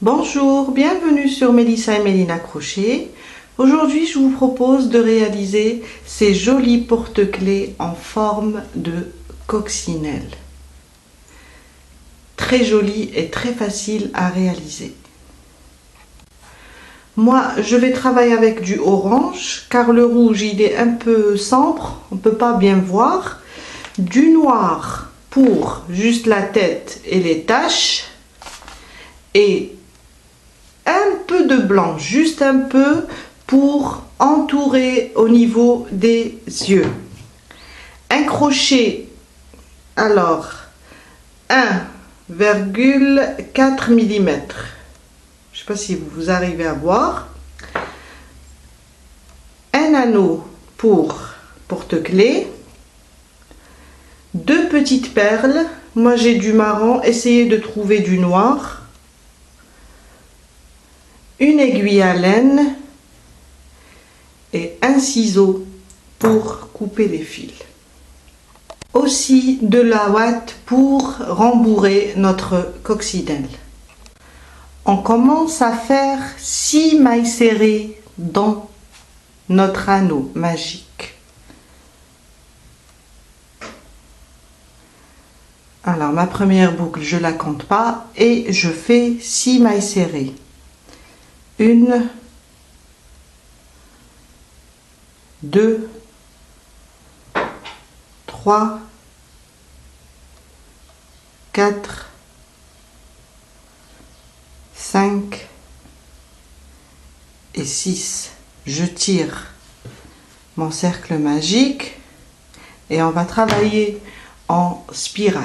Bonjour, bienvenue sur Mélissa et Mélina Crochet. Aujourd'hui, je vous propose de réaliser ces jolis porte-clés en forme de coccinelle. Très joli et très facile à réaliser. Moi, je vais travailler avec du orange car le rouge, il est un peu sombre, on ne peut pas bien voir. Du noir pour juste la tête et les taches. Et un peu de blanc, juste un peu pour entourer au niveau des yeux. Un crochet, alors 1,4 mm. Je ne sais pas si vous arrivez à voir. Un anneau pour porte-clés. 2 petites perles. Moi j'ai du marron, essayez de trouver du noir. Une aiguille à laine et un ciseau pour couper les fils. Aussi de la ouate pour rembourrer notre coccinelle. On commence à faire 6 mailles serrées dans notre anneau magique. Alors ma première boucle, je la compte pas et je fais 6 mailles serrées. 1, 2, 3, 4, 5 et 6. Je tire mon cercle magique et on va travailler en spirale.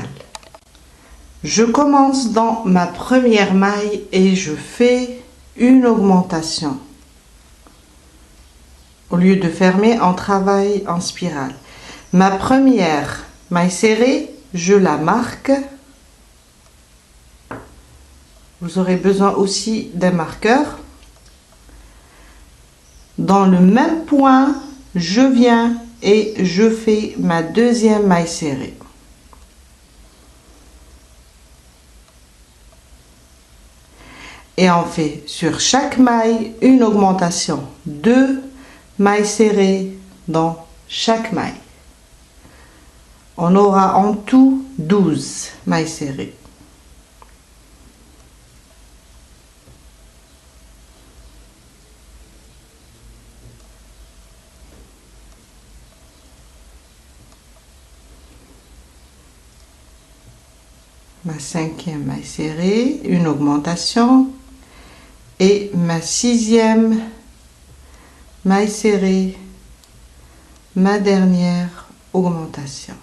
Je commence dans ma première maille et je fais une augmentation. Au lieu de fermer, on travaille en spirale. Ma première maille serrée, je la marque. Vous aurez besoin aussi d'un marqueur. Dans le même point, je viens et je fais ma deuxième maille serrée. Et on fait sur chaque maille une augmentation. 2 mailles serrées dans chaque maille. On aura en tout 12 mailles serrées. Ma 5e maille serrée, une augmentation. Et ma 6e maille serrée, ma dernière augmentation.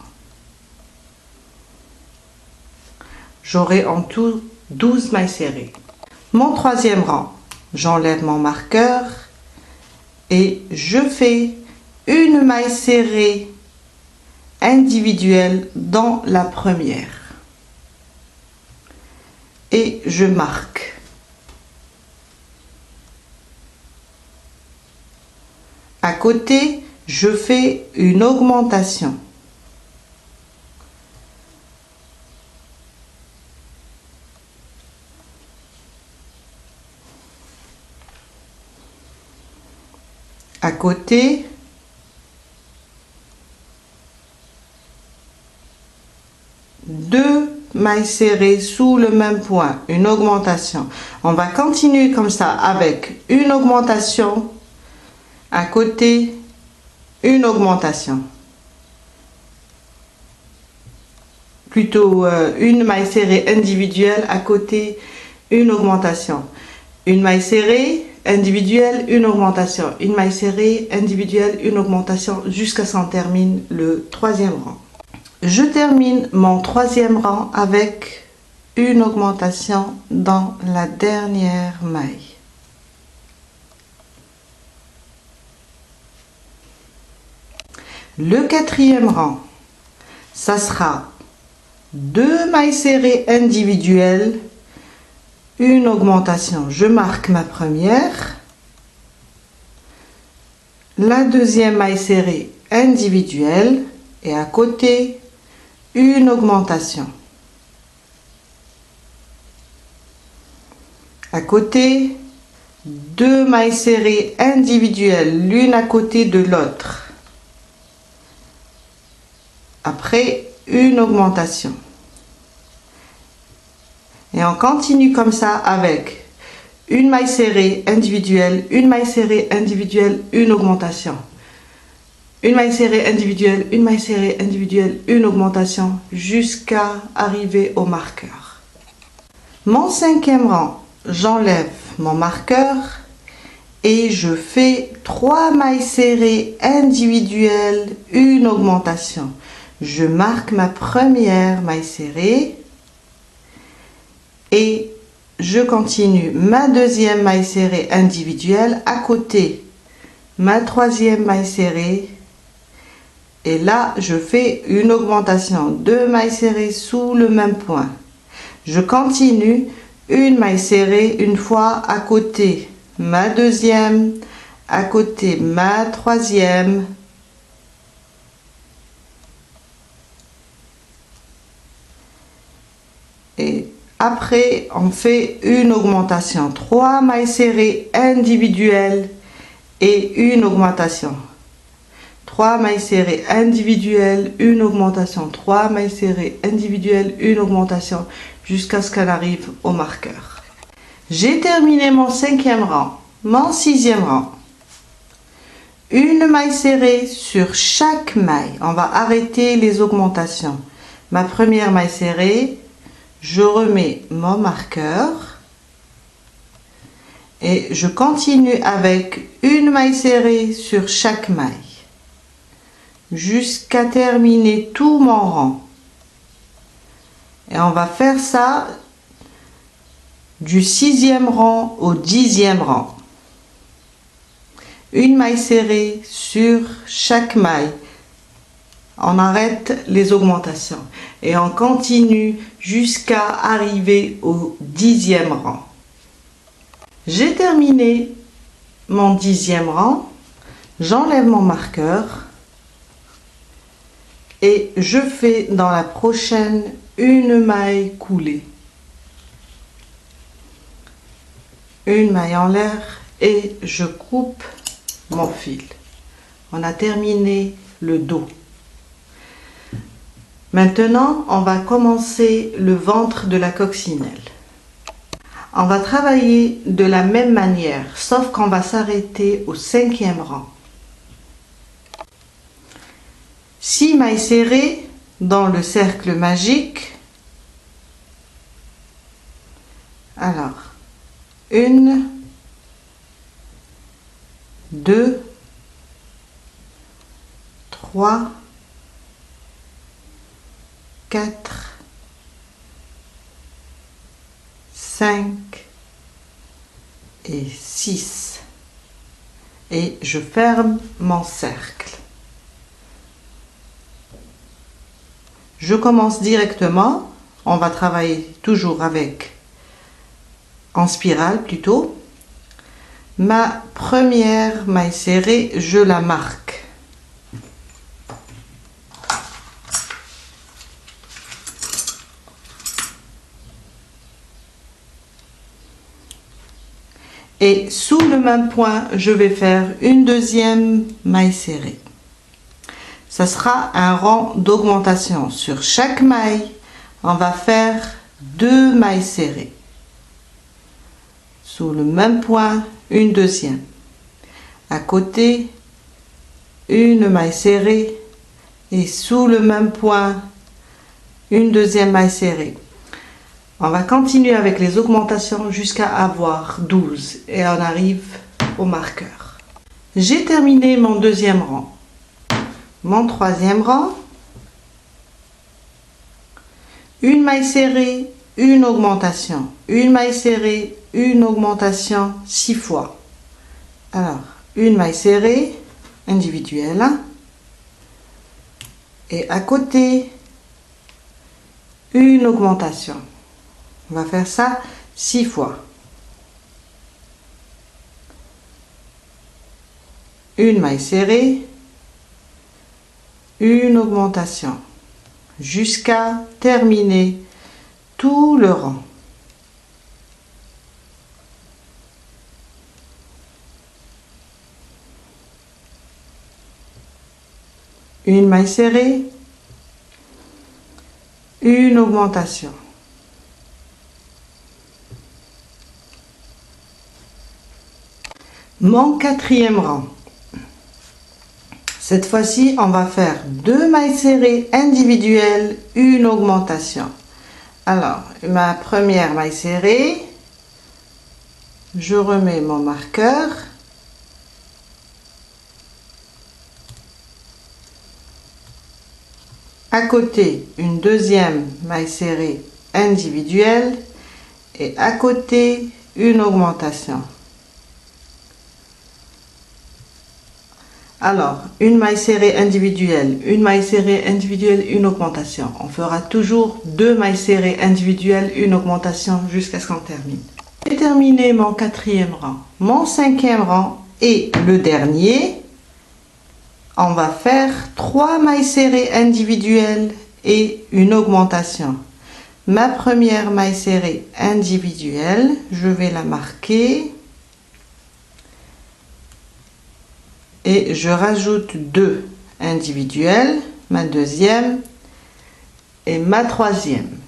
J'aurai en tout 12 mailles serrées. Mon 3e rang, j'enlève mon marqueur et je fais une maille serrée individuelle dans la première. Et je marque. À côté, je fais une augmentation. À côté, deux mailles serrées sous le même point, une augmentation. On va continuer comme ça avec une augmentation. À côté, une augmentation. Plutôt une maille serrée individuelle, à côté, une augmentation. Une maille serrée individuelle, une augmentation. Une maille serrée individuelle, une augmentation, jusqu'à ce qu'on termine le 3e rang. Je termine mon 3e rang avec une augmentation dans la dernière maille. Le 4e rang, ça sera 2 mailles serrées individuelles, une augmentation. Je marque ma première, la 2e maille serrée individuelle et à côté une augmentation. À côté, 2 mailles serrées individuelles, l'une à côté de l'autre. Après, une augmentation. Et on continue comme ça avec une maille serrée individuelle, une maille serrée individuelle, une augmentation. Une maille serrée individuelle, une maille serrée individuelle, une augmentation jusqu'à arriver au marqueur. Mon 5e rang, j'enlève mon marqueur et je fais 3 mailles serrées individuelles, une augmentation. Je marque ma première maille serrée et je continue ma 2e maille serrée individuelle à côté, ma 3e maille serrée et là je fais une augmentation, 2 mailles serrées sous le même point. Je continue une maille serrée une fois à côté, ma 2e, à côté ma 3e. Et après, on fait une augmentation, 3 mailles serrées individuelles et une augmentation. 3 mailles serrées individuelles, une augmentation, 3 mailles serrées individuelles, une augmentation, jusqu'à ce qu'elle arrive au marqueur. J'ai terminé mon 5e rang, mon 6e rang. Une maille serrée sur chaque maille. On va arrêter les augmentations. Ma première maille serrée, je remets mon marqueur et je continue avec une maille serrée sur chaque maille jusqu'à terminer tout mon rang. Et on va faire ça du 6e rang au 10e rang. Une maille serrée sur chaque maille. On arrête les augmentations et on continue jusqu'à arriver au 10e rang. J'ai terminé mon 10e rang, j'enlève mon marqueur et je fais dans la prochaine une maille coulée. Une maille en l'air et je coupe mon fil. On a terminé le dos. Maintenant, on va commencer le ventre de la coccinelle. On va travailler de la même manière, sauf qu'on va s'arrêter au 5e rang. 6 mailles serrées dans le cercle magique. Alors, 1, 2, 3, 4, 5 et 6. Et je ferme mon cercle. Je commence directement. On va travailler toujours avec, en spirale plutôt. Ma première maille serrée, je la marque. Et sous le même point, je vais faire une 2e maille serrée. Ça sera un rang d'augmentation. Sur chaque maille, on va faire 2 mailles serrées. Sous le même point, une 2e. À côté, une maille serrée. Et sous le même point, une 2e maille serrée. On va continuer avec les augmentations jusqu'à avoir 12 et on arrive au marqueur. J'ai terminé mon 2e rang. Mon 3e rang, une maille serrée, une augmentation, une maille serrée, une augmentation 6 fois. Alors, une maille serrée individuelle et à côté, une augmentation. On va faire ça 6 fois. Une maille serrée, une augmentation, jusqu'à terminer tout le rang. une maille serrée, une augmentation. Mon quatrième rang. Cette fois-ci, on va faire 2 mailles serrées individuelles, une augmentation. Alors, ma première maille serrée, je remets mon marqueur. À côté, une deuxième maille serrée individuelle et à côté, une augmentation. Alors, une maille serrée individuelle, une maille serrée individuelle, une augmentation. On fera toujours 2 mailles serrées individuelles, une augmentation jusqu'à ce qu'on termine. J'ai terminé mon quatrième rang. Mon cinquième rang et le dernier, on va faire 3 mailles serrées individuelles et une augmentation. Ma première maille serrée individuelle, je vais la marquer. Et je rajoute 2 individuelles, ma deuxième et ma troisième.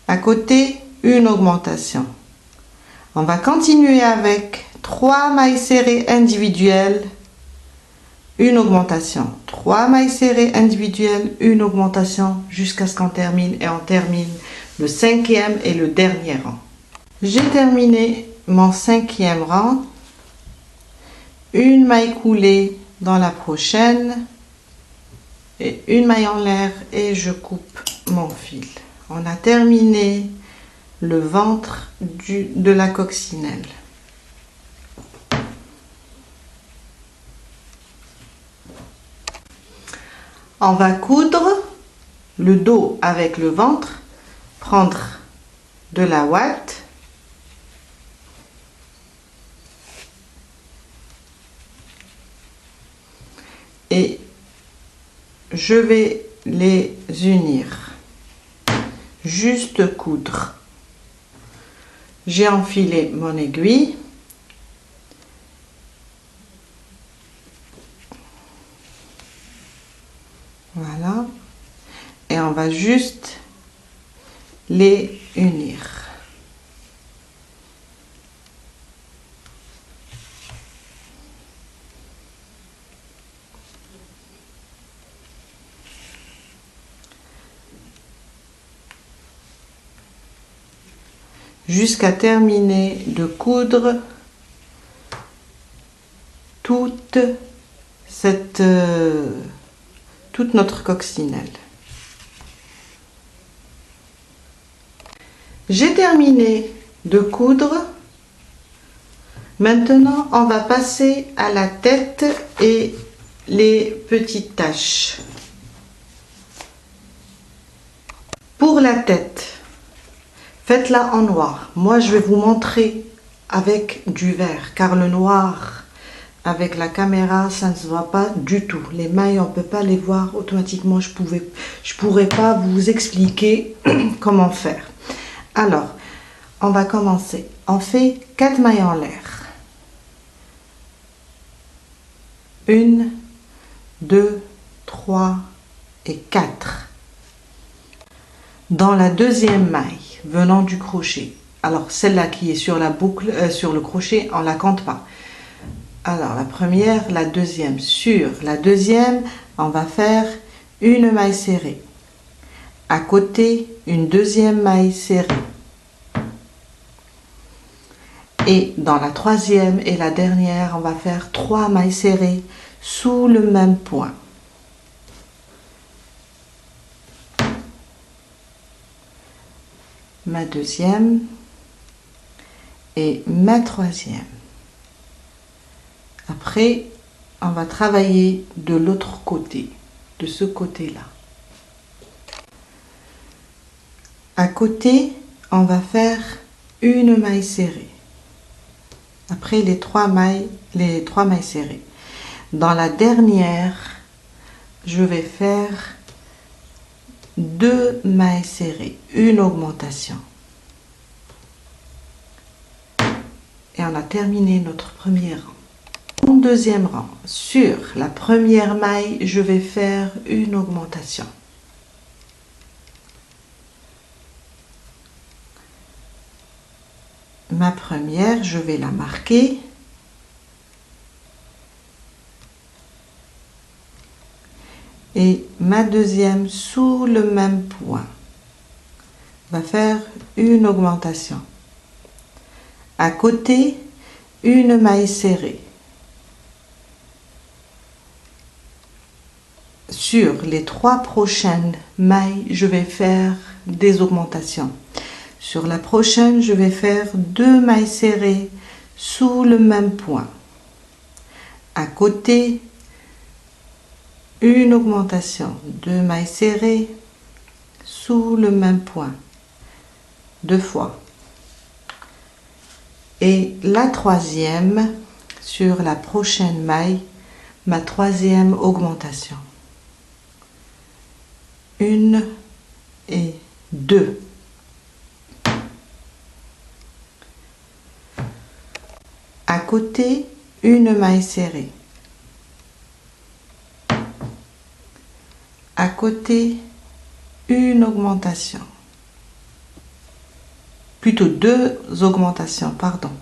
À côté, une augmentation. On va continuer avec 3 mailles serrées individuelles, une augmentation. 3 mailles serrées individuelles, une augmentation jusqu'à ce qu'on termine et on termine le cinquième et le dernier rang. J'ai terminé mon cinquième rang. Une maille coulée dans la prochaine et une maille en l'air et je coupe mon fil. On a terminé le ventre de la coccinelle. On va coudre le dos avec le ventre, prendre de la ouate. Et je vais les unir, juste coudre. J'ai enfilé mon aiguille. Voilà. Et on va juste les unir. Jusqu'à terminer de coudre toute notre coccinelle. J'ai terminé de coudre. Maintenant, on va passer à la tête et les petites taches. Pour la tête, faites-la en noir. Moi, je vais vous montrer avec du vert, car le noir, avec la caméra, ça ne se voit pas du tout. Les mailles, on ne peut pas les voir automatiquement. Je pourrais pas vous expliquer comment faire. Alors, on va commencer. On fait 4 mailles en l'air. 1, 2, 3 et 4. Dans la deuxième maille, venant du crochet. Alors, celle-là qui est sur la boucle, sur le crochet, on ne la compte pas. Alors, la première, la deuxième. Sur la deuxième, on va faire une maille serrée. À côté, une deuxième maille serrée. Et dans la troisième et la dernière, on va faire 3 mailles serrées sous le même point. Ma deuxième et ma troisième. Après, on va travailler de l'autre côté, de ce côté-là. À côté, on va faire une maille serrée. Après les 3 mailles serrées. Dans la dernière, je vais faire 2 mailles serrées, une augmentation. Et on a terminé notre premier rang. mon deuxième rang. Sur la première maille, je vais faire une augmentation. Ma première, je vais la marquer. Et ma deuxième sous le même point. On va faire une augmentation. À côté, une maille serrée. Sur les 3 prochaines mailles, je vais faire des augmentations. Sur la prochaine, je vais faire 2 mailles serrées sous le même point. À côté, une augmentation, 2 mailles serrées sous le même point, 2 fois. Et la troisième, sur la prochaine maille, ma troisième augmentation. 1 et 2. À côté, une maille serrée. À côté, une augmentation. Plutôt 2 augmentations, pardon.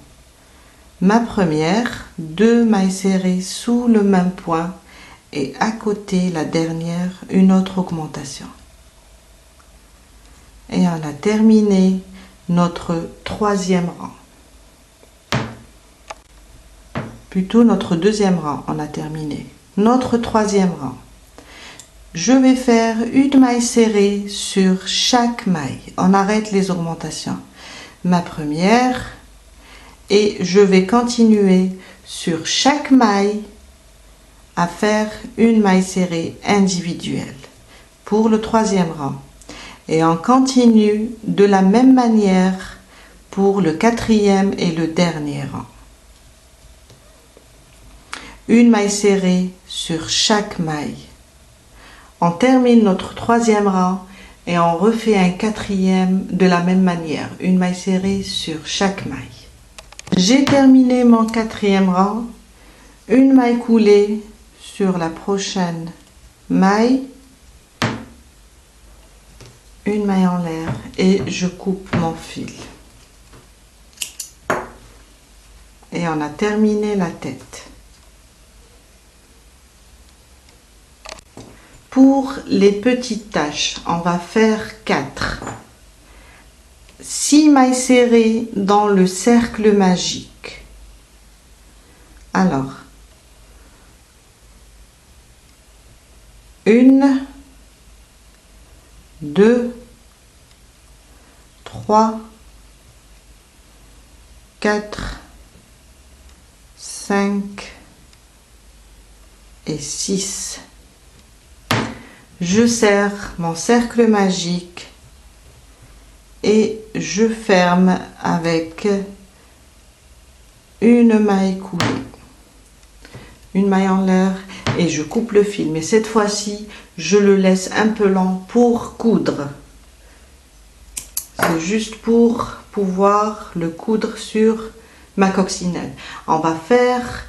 Ma première, 2 mailles serrées sous le même point et à côté, la dernière, une autre augmentation. Et on a terminé notre troisième rang. Plutôt notre deuxième rang, on a terminé. Notre troisième rang. Je vais faire une maille serrée sur chaque maille. On arrête les augmentations. Ma première, et je vais continuer sur chaque maille à faire une maille serrée individuelle pour le troisième rang. Et on continue de la même manière pour le quatrième et le dernier rang. Une maille serrée sur chaque maille. On termine notre troisième rang et on refait un quatrième de la même manière. Une maille serrée sur chaque maille. J'ai terminé mon quatrième rang. Une maille coulée sur la prochaine maille. Une maille en l'air et je coupe mon fil. Et on a terminé la tête. Pour les petites taches, on va faire 4. 6 mailles serrées dans le cercle magique. Alors, 1, 2, 3, 4, 5 et 6. Je serre mon cercle magique et je ferme avec une maille coulée, une maille en l'air et je coupe le fil. Mais cette fois-ci, je le laisse un peu lent pour coudre. C'est juste pour pouvoir le coudre sur ma coccinelle. On va faire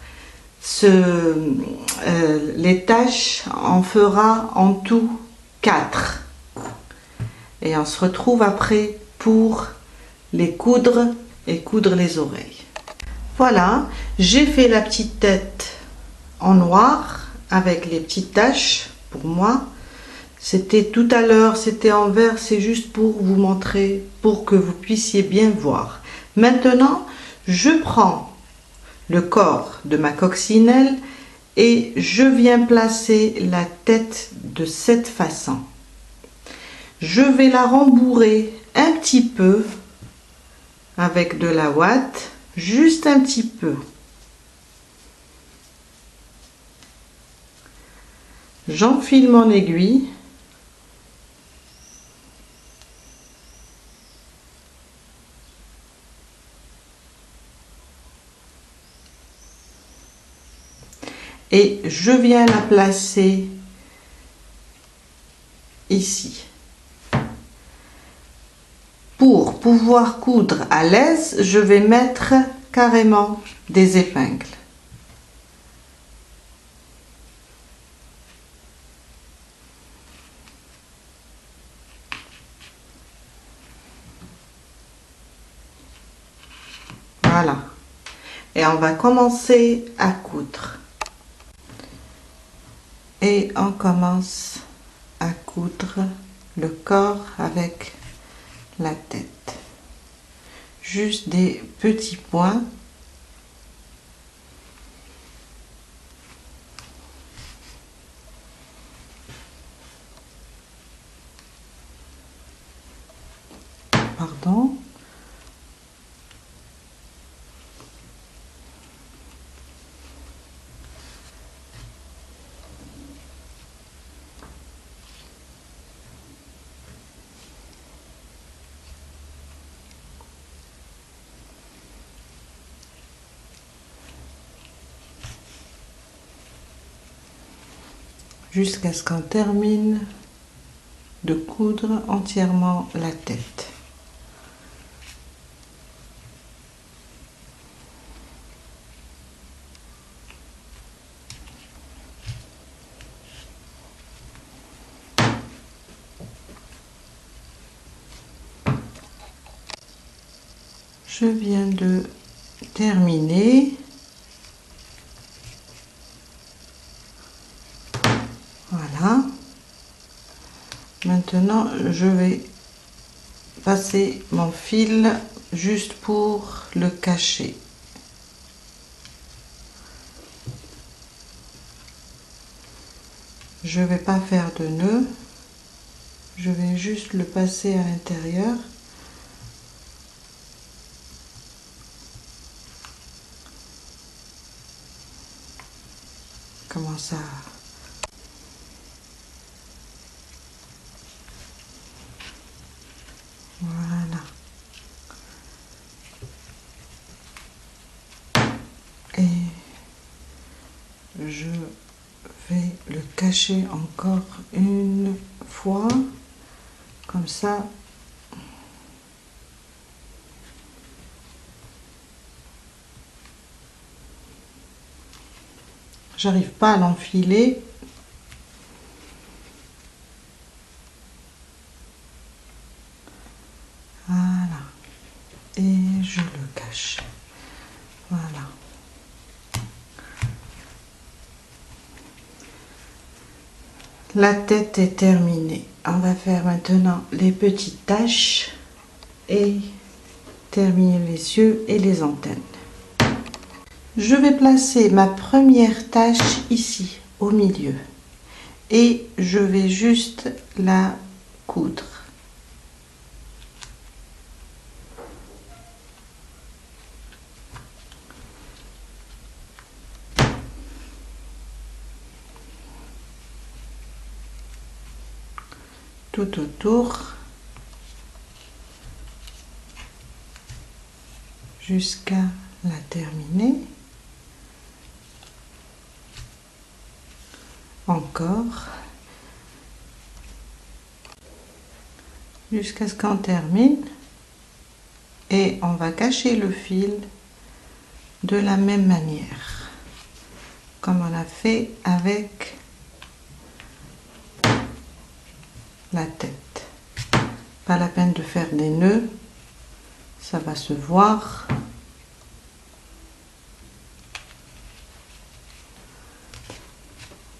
les taches, on fera en tout 4 et on se retrouve après pour les coudre et coudre les oreilles. Voilà, j'ai fait la petite tête en noir avec les petites taches. Pour moi, c'était tout à l'heure, c'était en vert, c'est juste pour vous montrer, pour que vous puissiez bien voir. Maintenant, je prends le corps de ma coccinelle et je viens placer la tête de cette façon. Je vais la rembourrer un petit peu avec de la ouate, juste un petit peu. J'enfile mon aiguille. Et je viens la placer ici. Pour pouvoir coudre à l'aise, je vais mettre carrément des épingles. Voilà. Et on va commencer à coudre. Et on commence à coudre le corps avec la tête. Juste des petits points. Pardon. Jusqu'à ce qu'on termine de coudre entièrement la tête. Je viens de terminer. Voilà. Maintenant, je vais passer mon fil juste pour le cacher. Je vais pas faire de nœud. Je vais juste le passer à l'intérieur. Comment ça? Voilà. Et je vais le cacher encore une fois, comme ça. J'arrive pas à l'enfiler. Voilà. Et je le cache. Voilà. La tête est terminée. On va faire maintenant les petites taches et terminer les yeux et les antennes. Je vais placer ma première tache ici, au milieu. Et je vais juste la coudre. Tout autour jusqu'à la terminer. Encore jusqu'à ce qu'on termine et on va cacher le fil de la même manière comme on a fait avec la tête. Pas la peine de faire des nœuds, ça va se voir.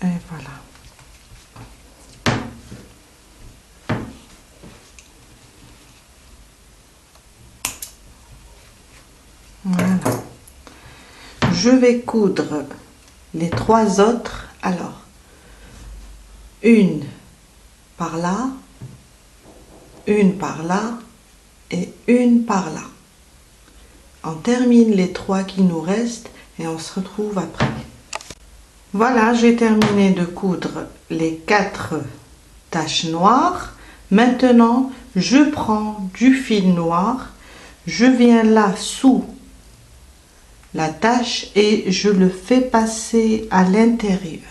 Et voilà. Voilà. Je vais coudre les trois autres. Alors, une par là, une par là et une par là. On termine les trois qui nous restent et on se retrouve après. Voilà, j'ai terminé de coudre les 4 taches noires. Maintenant, je prends du fil noir, je viens là sous la tache et je le fais passer à l'intérieur.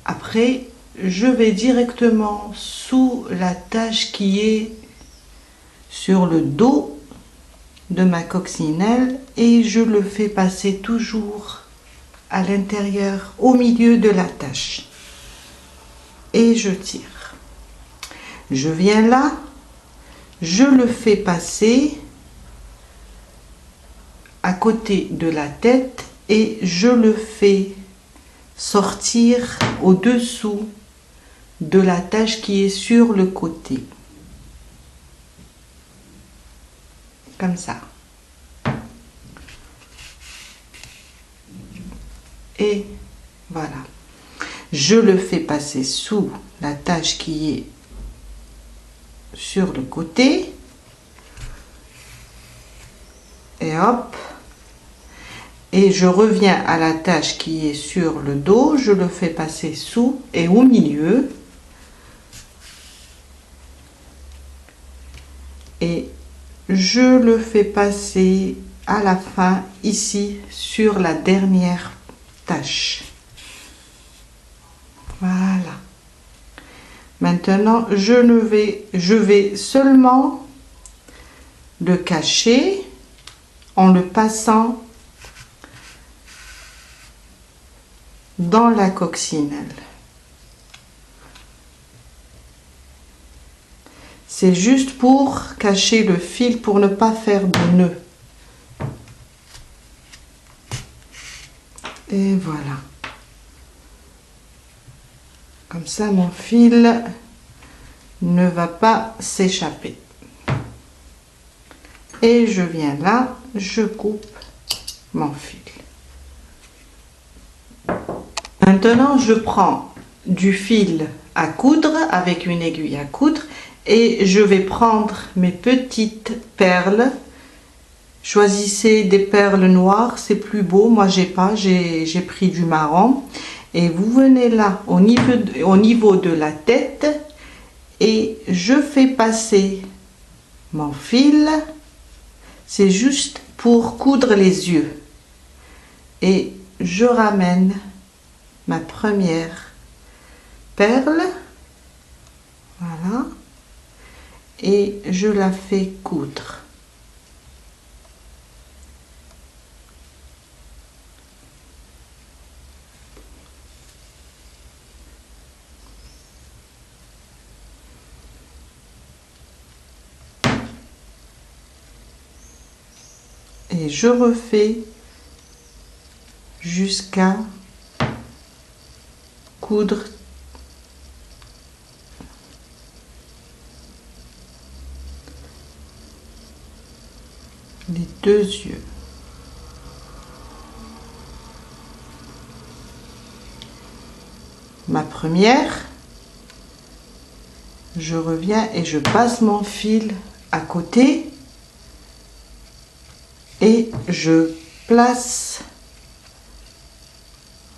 Après, je vais directement sous la tache qui est sur le dos de ma coccinelle et je le fais passer toujours à l'intérieur, au milieu de la tache. Et je tire. Je viens là, je le fais passer à côté de la tête et je le fais sortir au-dessous de la tache qui est sur le côté. Comme ça. Et voilà. Je le fais passer sous la tache qui est sur le côté. Et hop. Et je reviens à la tache qui est sur le dos. Je le fais passer sous et au milieu. Et je le fais passer à la fin ici sur la dernière tâche. Voilà. Maintenant, je vais seulement le cacher en le passant dans la coccinelle. C'est juste pour cacher le fil, pour ne pas faire de nœud. Et voilà. Comme ça, mon fil ne va pas s'échapper. Et je viens là, je coupe mon fil. Maintenant, je prends du fil à coudre avec une aiguille à coudre et je vais prendre mes petites perles. Choisissez des perles noires, c'est plus beau. Moi, j'ai pas, j'ai pris du marron. Et vous venez là au niveau de la tête et je fais passer mon fil. C'est juste pour coudre les yeux. Et je ramène ma première perle. Voilà. Et je la fais coudre. Et je refais jusqu'à coudre les deux yeux. Ma première, je reviens et je passe mon fil à côté et je place,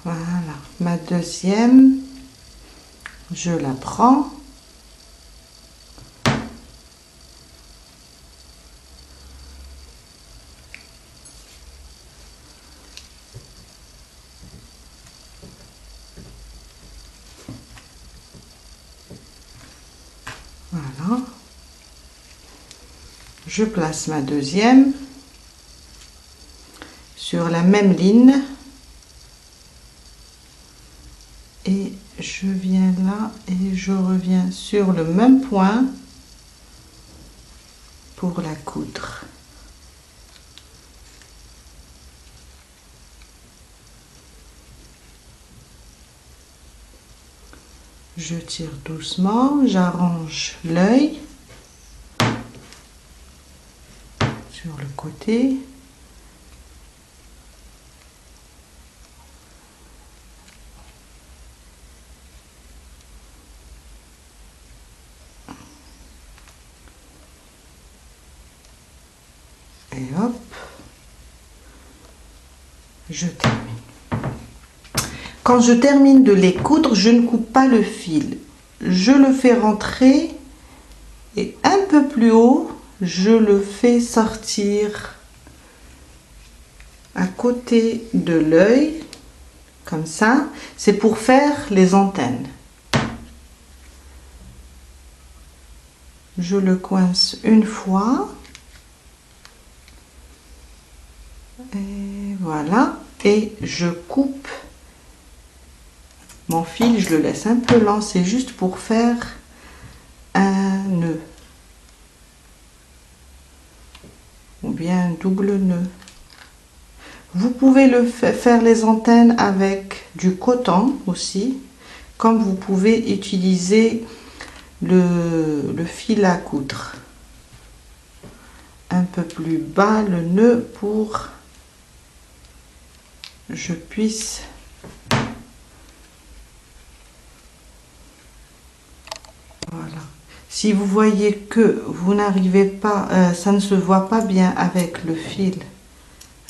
voilà, ma deuxième, je la prends. Voilà. Je place ma deuxième sur la même ligne et je viens là et je reviens sur le même point pour la coudre. Je tire doucement, j'arrange l'œil sur le côté. Et hop, je termine. Quand je termine de les coudre, je ne coupe pas le fil. Je le fais rentrer et un peu plus haut, je le fais sortir à côté de l'œil, comme ça. C'est pour faire les antennes. Je le coince une fois. Et voilà. Et je coupe mon fil, je le laisse un peu lent, c'est juste pour faire un double nœud. Vous pouvez faire les antennes avec du coton aussi, comme vous pouvez utiliser le fil à coudre. Un peu plus bas le nœud pour que je puisse voilà. Si vous voyez que vous n'arrivez pas, ça ne se voit pas bien avec le fil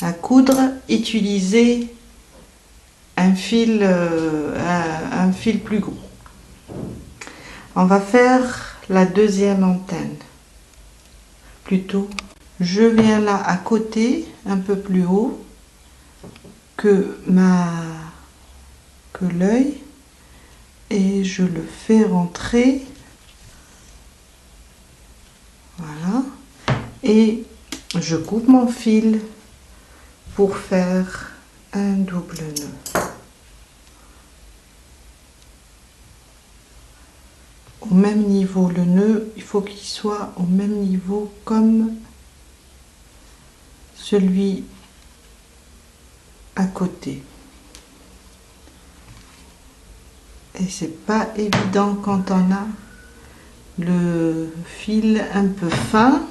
à coudre, utilisez un fil plus gros. On va faire la deuxième antenne. Plutôt, je viens là à côté, un peu plus haut que l'œil, et je le fais rentrer. Voilà. Et je coupe mon fil pour faire un double nœud. Au même niveau, le nœud, il faut qu'il soit au même niveau comme celui à côté. Et c'est pas évident quand on a le fil un peu fin.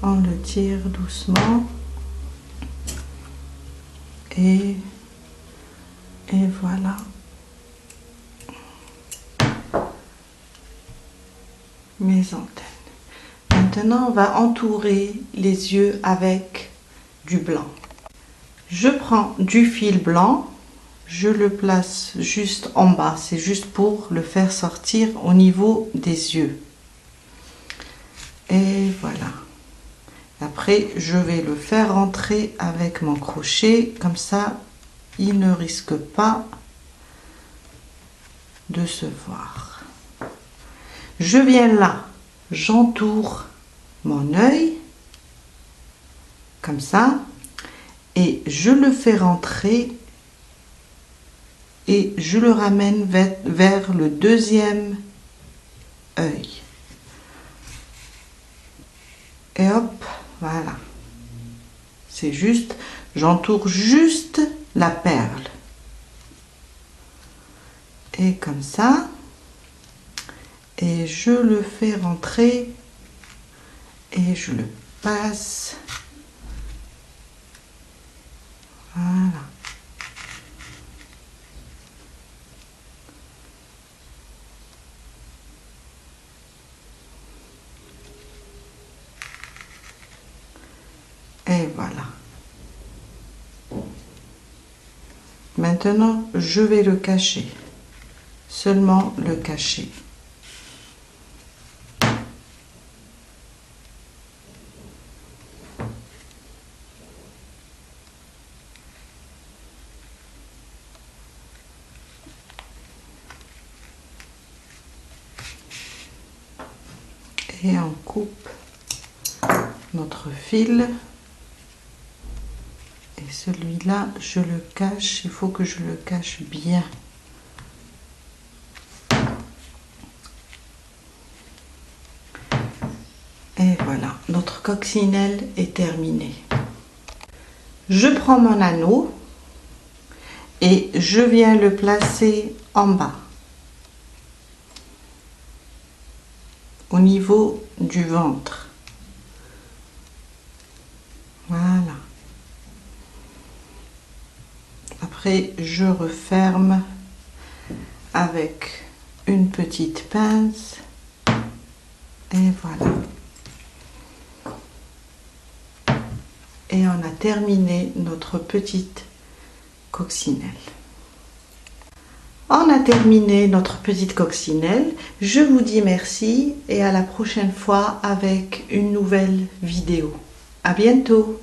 On le tire doucement et voilà. Mes antennes. Maintenant, on va entourer les yeux avec du blanc. Je prends du fil blanc, je le place juste en bas, c'est juste pour le faire sortir au niveau des yeux. Et voilà. Après, je vais le faire rentrer avec mon crochet, comme ça, il ne risque pas de se voir. Je viens là, j'entoure mon œil, comme ça, et je le fais rentrer et je le ramène vers le deuxième œil. Et hop, voilà. C'est juste, j'entoure juste la perle. Et comme ça, et je le fais rentrer et je le passe. Voilà. Et voilà. Maintenant, je vais le cacher. Seulement le cacher. Et on coupe notre fil. Et celui-là, je le cache. Il faut que je le cache bien. Et voilà, notre coccinelle est terminée. Je prends mon anneau et je viens le placer en bas, au niveau du ventre. Voilà. Après, je referme avec une petite pince. Et voilà. Et on a terminé notre petite coccinelle. On a terminé notre petite coccinelle. Je vous dis merci et à la prochaine fois avec une nouvelle vidéo. À bientôt!